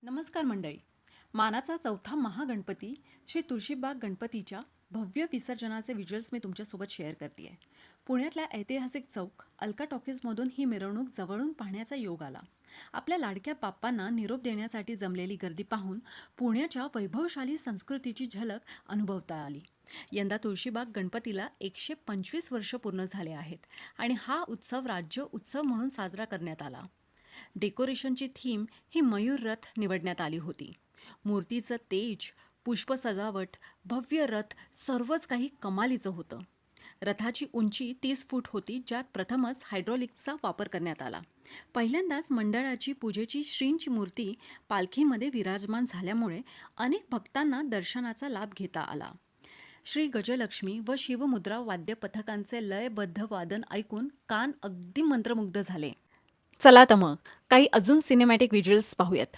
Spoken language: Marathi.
नमस्कार मंडळी. मानाचा चौथा महागणपती श्री तुळशीबाग गणपतीच्या भव्य विसर्जनाचे व्हिज्युअल्स मी तुमच्यासोबत शेअर करते आहे. पुण्यातल्या ऐतिहासिक चौक अलका टॉकीजमधून ही मिरवणूक जवळून पाहण्याचा योग आला. आपल्या लाडक्या बाप्पांना निरोप देण्यासाठी जमलेली गर्दी पाहून पुण्याच्या वैभवशाली संस्कृतीची झलक अनुभवता आली. यंदा तुळशीबाग गणपतीला 125 वर्ष पूर्ण झाले आहेत आणि हा उत्सव राज्य उत्सव म्हणून साजरा करण्यात आला. डेकोरेशनची थीम ही मयूर रथ निवडण्यात आली होती. मूर्तीचं तेज, पुष्प सजावट, भव्य रथ सर्वच काही कमालीचं होतं. रथाची उंची 30 फूट होती, ज्यात प्रथमच हायड्रॉलिकचा वापर करण्यात आला. पहिल्यांदाच मंडळाची पूजेची श्रींची मूर्ती पालखीमध्ये विराजमान झाल्यामुळे अनेक भक्तांना दर्शनाचा लाभ घेता आला. श्री गजलक्ष्मी व शिवमुद्रा वाद्य पथकांचे लयबद्ध वादन ऐकून कान अगदी मंत्रमुग्ध झाले. चला तर मग काही अजून सिनेमॅटिक व्हिज्युअल्स पाहूयात.